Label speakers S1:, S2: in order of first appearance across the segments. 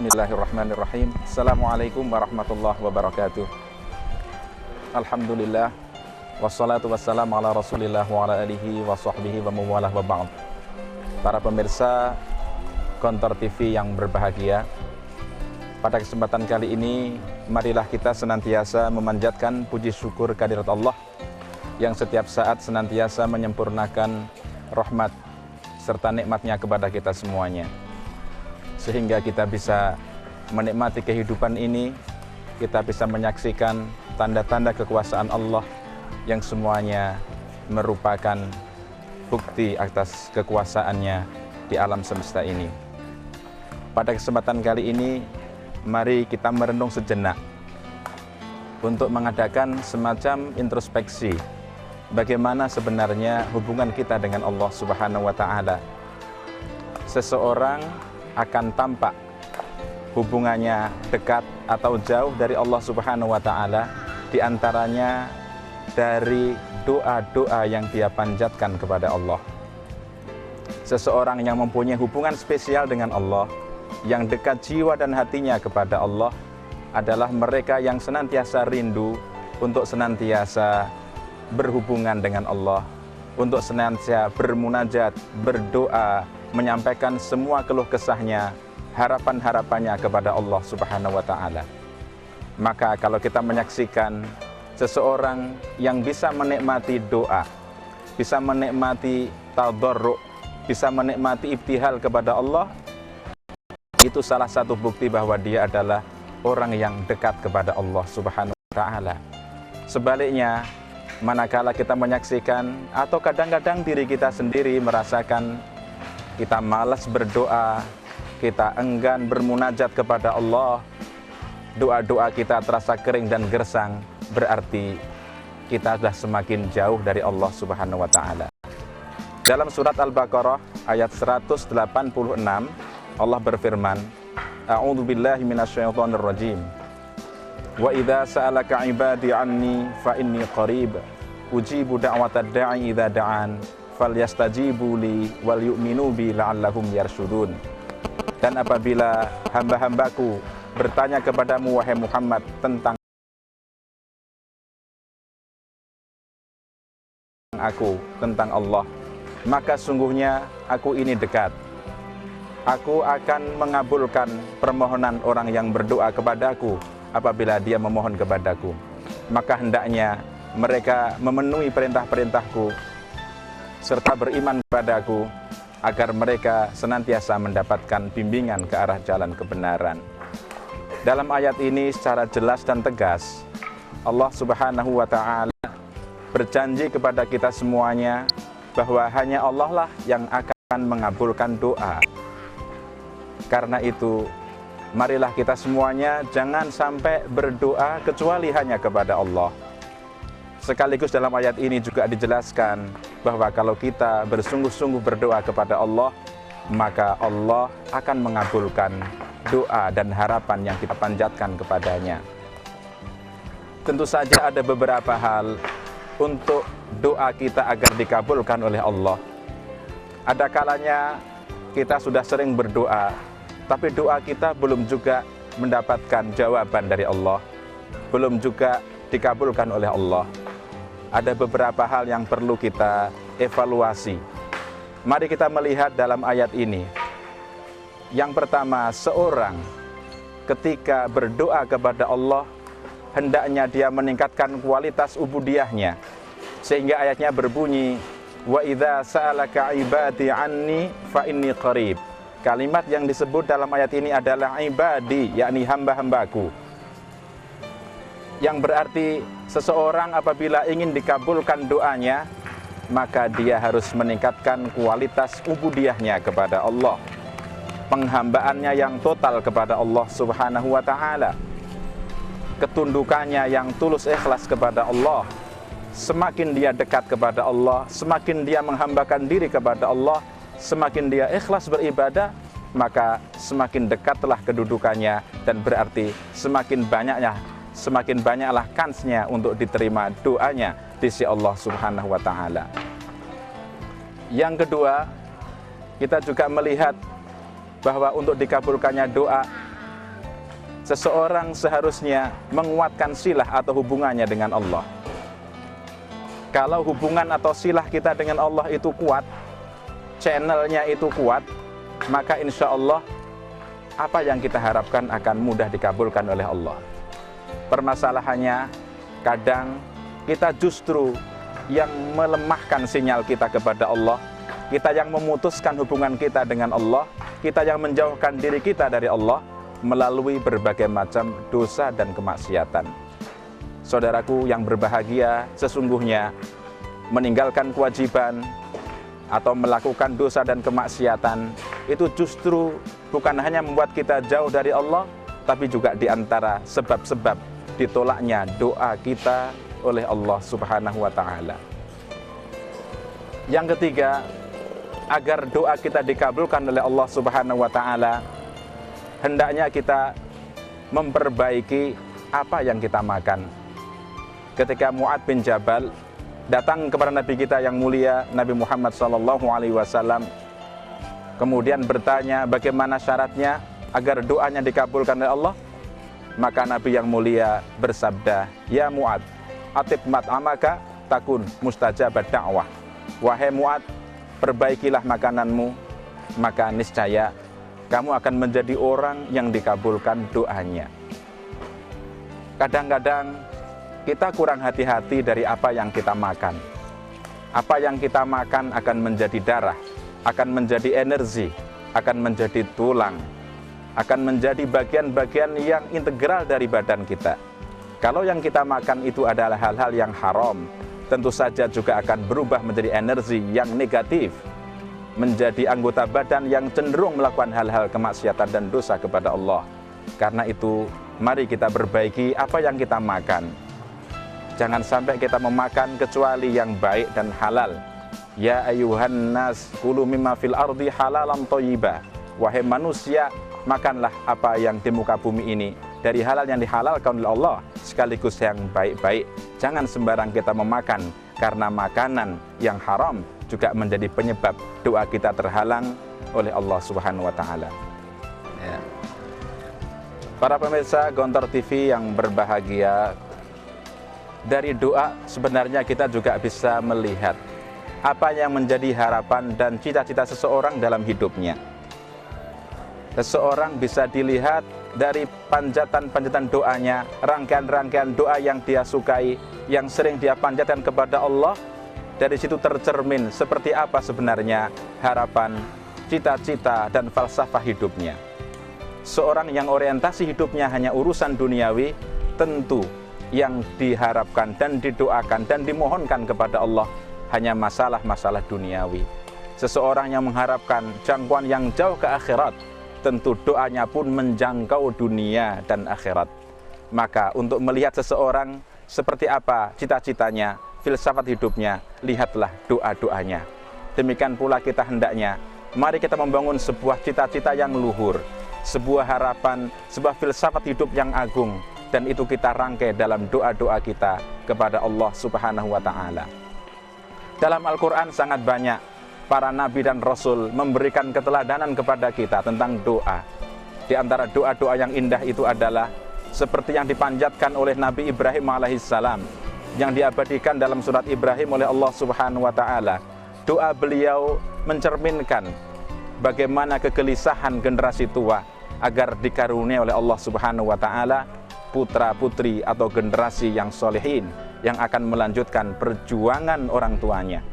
S1: Bismillahirrahmanirrahim. Assalamualaikum warahmatullahi wabarakatuh. Alhamdulillah, wassalatu wassalamu ala rasulillah wa ala alihi wa sahbihi wa mawalah wa ba'd. Para pemirsa Gontor TV yang berbahagia, pada kesempatan kali ini marilah kita senantiasa memanjatkan puji syukur kehadirat Allah yang setiap saat senantiasa menyempurnakan rahmat serta nikmatnya kepada kita semuanya, sehingga kita bisa menikmati kehidupan ini, kita bisa menyaksikan tanda-tanda kekuasaan Allah yang semuanya merupakan bukti atas kekuasaannya di alam semesta ini. Pada kesempatan kali ini, mari kita merenung sejenak untuk mengadakan semacam introspeksi bagaimana sebenarnya hubungan kita dengan Allah Subhanahu wa Ta'ala. Seseorang akan tampak hubungannya dekat atau jauh dari Allah Subhanahu wa Ta'ala, diantaranya dari doa-doa yang dia panjatkan kepada Allah. Seseorang yang mempunyai hubungan spesial dengan Allah, yang dekat jiwa dan hatinya kepada Allah, adalah mereka yang senantiasa rindu untuk senantiasa berhubungan dengan Allah, untuk senantiasa bermunajat, berdoa, menyampaikan semua keluh kesahnya, harapan-harapannya kepada Allah Subhanahu wa Ta'ala. Maka kalau kita menyaksikan seseorang yang bisa menikmati doa, bisa menikmati tadarruk, bisa menikmati ibtihal kepada Allah, itu salah satu bukti bahwa dia adalah orang yang dekat kepada Allah Subhanahu wa Ta'ala. Sebaliknya, manakala kita menyaksikan atau kadang-kadang diri kita sendiri merasakan kita malas berdoa, kita enggan bermunajat kepada Allah, doa-doa kita terasa kering dan gersang, berarti kita sudah semakin jauh dari Allah Subhanahu wa Ta'ala. Dalam surat Al-Baqarah ayat 186, Allah berfirman, A'udzu billahi minasyaitonir rajim. Wa idza sa'alaka 'ibadi 'anni fa inni qarib ujibu da'watad da'i idza da'an falyastajibu li wal yu'minu bi la'allahum yarshudun. Dan apabila hamba-hambaku bertanya kepadamu wahai Muhammad tentang aku, tentang Allah, maka sungguhnya aku ini dekat. Aku akan mengabulkan permohonan orang yang berdoa kepadaku apabila dia memohon kepadaku. Maka hendaknya mereka memenuhi perintah-perintahku serta beriman kepadaku, agar mereka senantiasa mendapatkan bimbingan ke arah jalan kebenaran. Dalam ayat ini secara jelas dan tegas, Allah Subhanahu wa Ta'ala berjanji kepada kita semuanya bahwa hanya Allah lah yang akan mengabulkan doa. Karena itu, marilah kita semuanya jangan sampai berdoa kecuali hanya kepada Allah. Sekaligus dalam ayat ini juga dijelaskan bahwa kalau kita bersungguh-sungguh berdoa kepada Allah, maka Allah akan mengabulkan doa dan harapan yang kita panjatkan kepadanya. Tentu saja ada beberapa hal untuk doa kita agar dikabulkan oleh Allah. Ada kalanya kita sudah sering berdoa, tapi doa kita belum juga mendapatkan jawaban dari Allah, belum juga dikabulkan oleh Allah. Ada beberapa hal yang perlu kita evaluasi. Mari kita melihat dalam ayat ini. Yang pertama, seorang ketika berdoa kepada Allah, hendaknya dia meningkatkan kualitas ubudiyahnya. Sehingga ayatnya berbunyi, wa idza sa'alaka ibadi anni fa inni qarib. Kalimat yang disebut dalam ayat ini adalah ibadi, yakni hamba-hambaku. Yang berarti seseorang apabila ingin dikabulkan doanya, maka dia harus meningkatkan kualitas ubudiyahnya kepada Allah, penghambaannya yang total kepada Allah Subhanahu wa Ta'ala, ketundukannya yang tulus ikhlas kepada Allah. Semakin dia dekat kepada Allah, semakin dia menghambakan diri kepada Allah, semakin dia ikhlas beribadah, maka semakin dekatlah kedudukannya, dan berarti semakin banyaklah kansnya untuk diterima doanya di sisi Allah Subhanahu wa Ta'ala. Yang kedua, kita juga melihat bahwa untuk dikabulkannya doa seseorang seharusnya menguatkan silah atau hubungannya dengan Allah. Kalau hubungan atau silah kita dengan Allah itu kuat, channelnya itu kuat, maka insya Allah apa yang kita harapkan akan mudah dikabulkan oleh Allah. Permasalahannya, kadang kita justru yang melemahkan sinyal kita kepada Allah, kita yang memutuskan hubungan kita dengan Allah, kita yang menjauhkan diri kita dari Allah melalui berbagai macam dosa dan kemaksiatan. Saudaraku yang berbahagia, sesungguhnya meninggalkan kewajiban atau melakukan dosa dan kemaksiatan itu justru bukan hanya membuat kita jauh dari Allah, tapi juga diantara sebab-sebab ditolaknya doa kita oleh Allah Subhanahu wa Ta'ala. Yang ketiga, agar doa kita dikabulkan oleh Allah Subhanahu wa Ta'ala, hendaknya kita memperbaiki apa yang kita makan. Ketika Mu'ad bin Jabal datang kepada Nabi kita yang mulia Nabi Muhammad SAW, kemudian bertanya bagaimana syaratnya agar doanya dikabulkan oleh Allah, maka Nabi yang mulia bersabda, "Ya Mu'ad, atib mat'amaka takun mustajabad da'wah." Wahai Mu'ad, perbaikilah makananmu, maka niscaya kamu akan menjadi orang yang dikabulkan doanya. Kadang-kadang kita kurang hati-hati dari apa yang kita makan. Apa yang kita makan akan menjadi darah, akan menjadi energi, akan menjadi tulang, akan menjadi bagian-bagian yang integral dari badan kita. Kalau yang kita makan itu adalah hal-hal yang haram, tentu saja juga akan berubah menjadi energi yang negatif, menjadi anggota badan yang cenderung melakukan hal-hal kemaksiatan dan dosa kepada Allah. Karena itu, mari kita perbaiki apa yang kita makan. Jangan sampai kita memakan kecuali yang baik dan halal. Ya ayyuhan nas kulu mimma fil ardi halalan thayyibah. Wahai manusia, makanlah apa yang di muka bumi ini dari halal yang dihalalkan oleh Allah, sekaligus yang baik-baik. Jangan sembarang kita memakan, karena makanan yang haram juga menjadi penyebab doa kita terhalang oleh Allah Subhanahu wa Ta'ala. Ya. Para pemirsa Gontor TV yang berbahagia, dari doa sebenarnya kita juga bisa melihat apa yang menjadi harapan dan cita-cita seseorang dalam hidupnya. Seseorang bisa dilihat dari panjatan-panjatan doanya, rangkaian-rangkaian doa yang dia sukai, yang sering dia panjatkan kepada Allah. Dari situ tercermin seperti apa sebenarnya harapan, cita-cita, dan falsafah hidupnya. Seorang yang orientasi hidupnya hanya urusan duniawi, tentu yang diharapkan dan didoakan dan dimohonkan kepada Allah hanya masalah-masalah duniawi. Seseorang yang mengharapkan jangkauan yang jauh ke akhirat, tentu doanya pun menjangkau dunia dan akhirat. Maka untuk melihat seseorang seperti apa cita-citanya, filsafat hidupnya, lihatlah doa-doanya. Demikian pula kita hendaknya, mari kita membangun sebuah cita-cita yang luhur, sebuah harapan, sebuah filsafat hidup yang agung, dan itu kita rangkai dalam doa-doa kita kepada Allah Subhanahu wa Ta'ala. Dalam Al-Quran sangat banyak para nabi dan rasul memberikan keteladanan kepada kita tentang doa. Di antara doa-doa yang indah itu adalah seperti yang dipanjatkan oleh Nabi Ibrahim alaihissalam, yang diabadikan dalam surat Ibrahim oleh Allah Subhanahu wa Ta'ala. Doa beliau mencerminkan bagaimana kegelisahan generasi tua agar dikaruniai oleh Allah Subhanahu wa Ta'ala putra-putri atau generasi yang solehin yang akan melanjutkan perjuangan orang tuanya.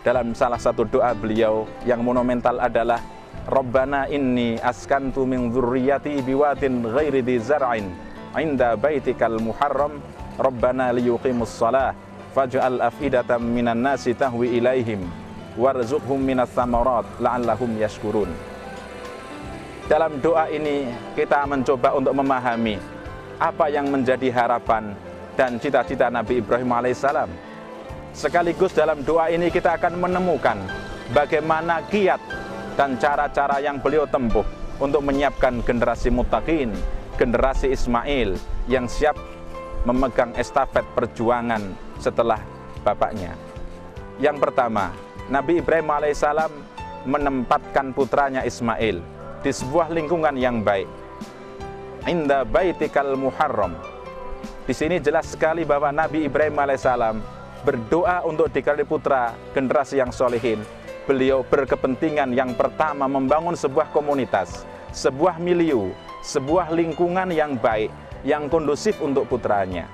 S1: Dalam salah satu doa beliau yang monumental adalah Rabbana inni askantu min dzurriyyati biwadin ghairi dzi zar'in 'inda baitikal muharram Rabbana liyuqimus shalah faj'al afidatan minan nasi tahwi ilaihim warzuqhum minas tsamarat la'allahum yashkurun. Dalam doa ini kita mencoba untuk memahami apa yang menjadi harapan dan cita-cita Nabi Ibrahim alaihissalam. Sekaligus dalam doa ini kita akan menemukan bagaimana kiat dan cara-cara yang beliau tempuh untuk menyiapkan generasi muttaqin, generasi Ismail yang siap memegang estafet perjuangan setelah bapaknya. Yang pertama, Nabi Ibrahim alaihissalam menempatkan putranya Ismail di sebuah lingkungan yang baik. inda baitikal muharram. Di sini jelas sekali bahwa Nabi Ibrahim alaihissalam berdoa untuk dikali putra generasi yang solehin. Beliau berkepentingan yang pertama membangun sebuah komunitas, sebuah milieu, sebuah lingkungan yang baik, yang kondusif untuk putranya.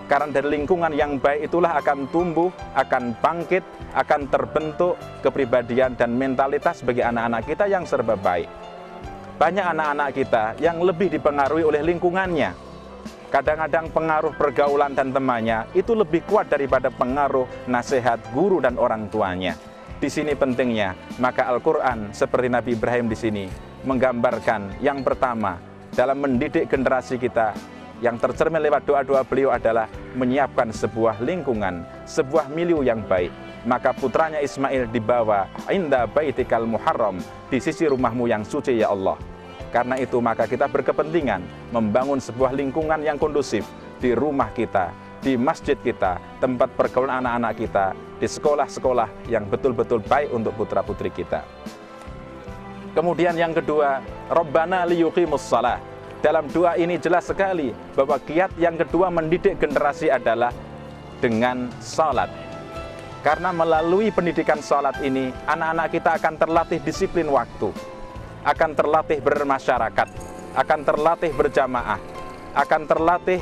S1: Karena dari lingkungan yang baik itulah akan tumbuh, akan bangkit, akan terbentuk kepribadian dan mentalitas bagi anak-anak kita yang serba baik. Banyak anak-anak kita yang lebih dipengaruhi oleh lingkungannya. Kadang-kadang pengaruh pergaulan dan temannya itu lebih kuat daripada pengaruh nasihat guru dan orang tuanya. Di sini pentingnya, maka Al-Quran seperti Nabi Ibrahim di sini menggambarkan yang pertama dalam mendidik generasi kita, yang tercermin lewat doa-doa beliau adalah menyiapkan sebuah lingkungan, sebuah milieu yang baik. Maka putranya Ismail dibawa inda baitikal muharram, di sisi rumahmu yang suci ya Allah. Karena itu maka kita berkepentingan membangun sebuah lingkungan yang kondusif di rumah kita, di masjid kita, tempat pergaulan anak-anak kita, di sekolah-sekolah yang betul-betul baik untuk putra-putri kita. Kemudian yang kedua, Rabbana liyuqimus shalah. Dalam doa ini jelas sekali bahwa kiat yang kedua mendidik generasi adalah dengan salat. Karena melalui pendidikan salat ini, anak-anak kita akan terlatih disiplin waktu, akan terlatih bermasyarakat, akan terlatih berjamaah, akan terlatih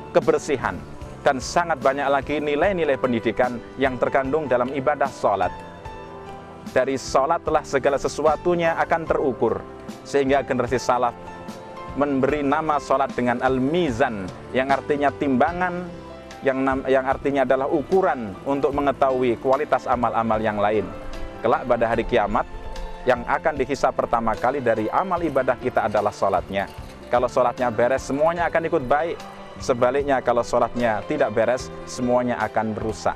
S1: kebersihan, dan sangat banyak lagi nilai-nilai pendidikan yang terkandung dalam ibadah salat. Dari salat telah segala sesuatunya akan terukur, sehingga generasi salaf memberi nama salat dengan al-mizan, yang artinya timbangan, yang artinya adalah ukuran untuk mengetahui kualitas amal-amal yang lain. Kelak pada hari kiamat, yang akan dihisab pertama kali dari amal ibadah kita adalah salatnya. Kalau salatnya beres, semuanya akan ikut baik. Sebaliknya, kalau salatnya tidak beres, semuanya akan rusak.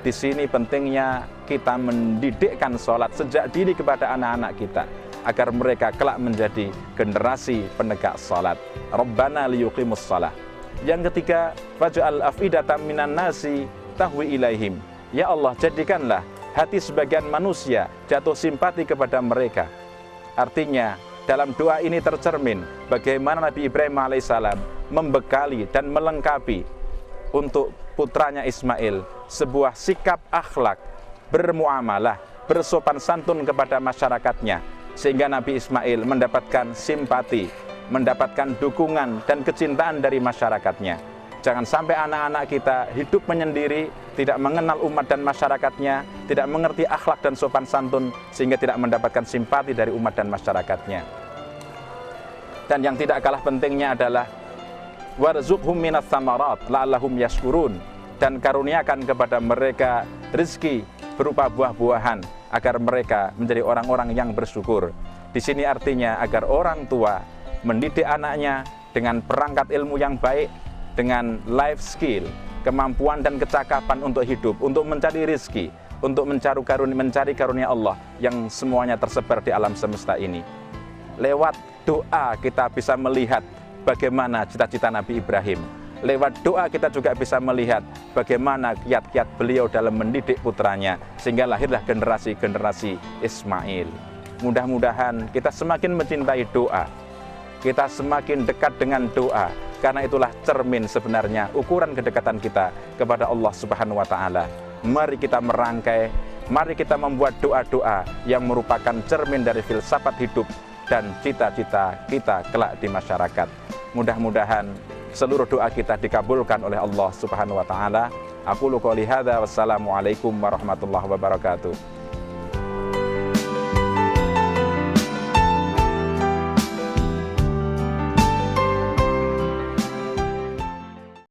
S1: Di sini pentingnya kita mendidikkan salat sejak dini kepada anak-anak kita, agar mereka kelak menjadi generasi penegak salat. Rabbana liyuqimus shalah. Yang ketiga, faj'al afidatan minan nasi tahwi ilaihim. Ya Allah, jadikanlah hati sebagian manusia jatuh simpati kepada mereka. Artinya, dalam doa ini tercermin bagaimana Nabi Ibrahim alaihissalam membekali dan melengkapi untuk putranya Ismail sebuah sikap akhlak, bermuamalah, bersopan santun kepada masyarakatnya, sehingga Nabi Ismail mendapatkan simpati, mendapatkan dukungan dan kecintaan dari masyarakatnya. Jangan sampai anak-anak kita hidup menyendiri, tidak mengenal umat dan masyarakatnya, tidak mengerti akhlak dan sopan santun, sehingga tidak mendapatkan simpati dari umat dan masyarakatnya. Dan yang tidak kalah pentingnya adalah warzuqhum minas samarat la'allahum yashkurun, dan karuniakan kepada mereka rezeki berupa buah-buahan agar mereka menjadi orang-orang yang bersyukur. Di sini artinya agar orang tua mendidik anaknya dengan perangkat ilmu yang baik, dengan life skill, kemampuan dan kecakapan untuk hidup, untuk mencari rezeki, untuk mencari karunia Allah yang semuanya tersebar di alam semesta ini. Lewat doa kita bisa melihat bagaimana cita-cita Nabi Ibrahim. Lewat doa kita juga bisa melihat bagaimana kiat-kiat beliau dalam mendidik putranya, sehingga lahirlah generasi-generasi Ismail. Mudah-mudahan kita semakin mencintai doa, kita semakin dekat dengan doa, karena itulah cermin sebenarnya ukuran kedekatan kita kepada Allah Subhanahu wa Ta'ala. Mari kita merangkai, mari kita membuat doa-doa yang merupakan cermin dari filsafat hidup dan cita-cita kita kelak di masyarakat. Mudah-mudahan seluruh doa kita dikabulkan oleh Allah Subhanahu wa Ta'ala. Aqulu qouli hadza, wassalamualaikum warahmatullahi wabarakatuh.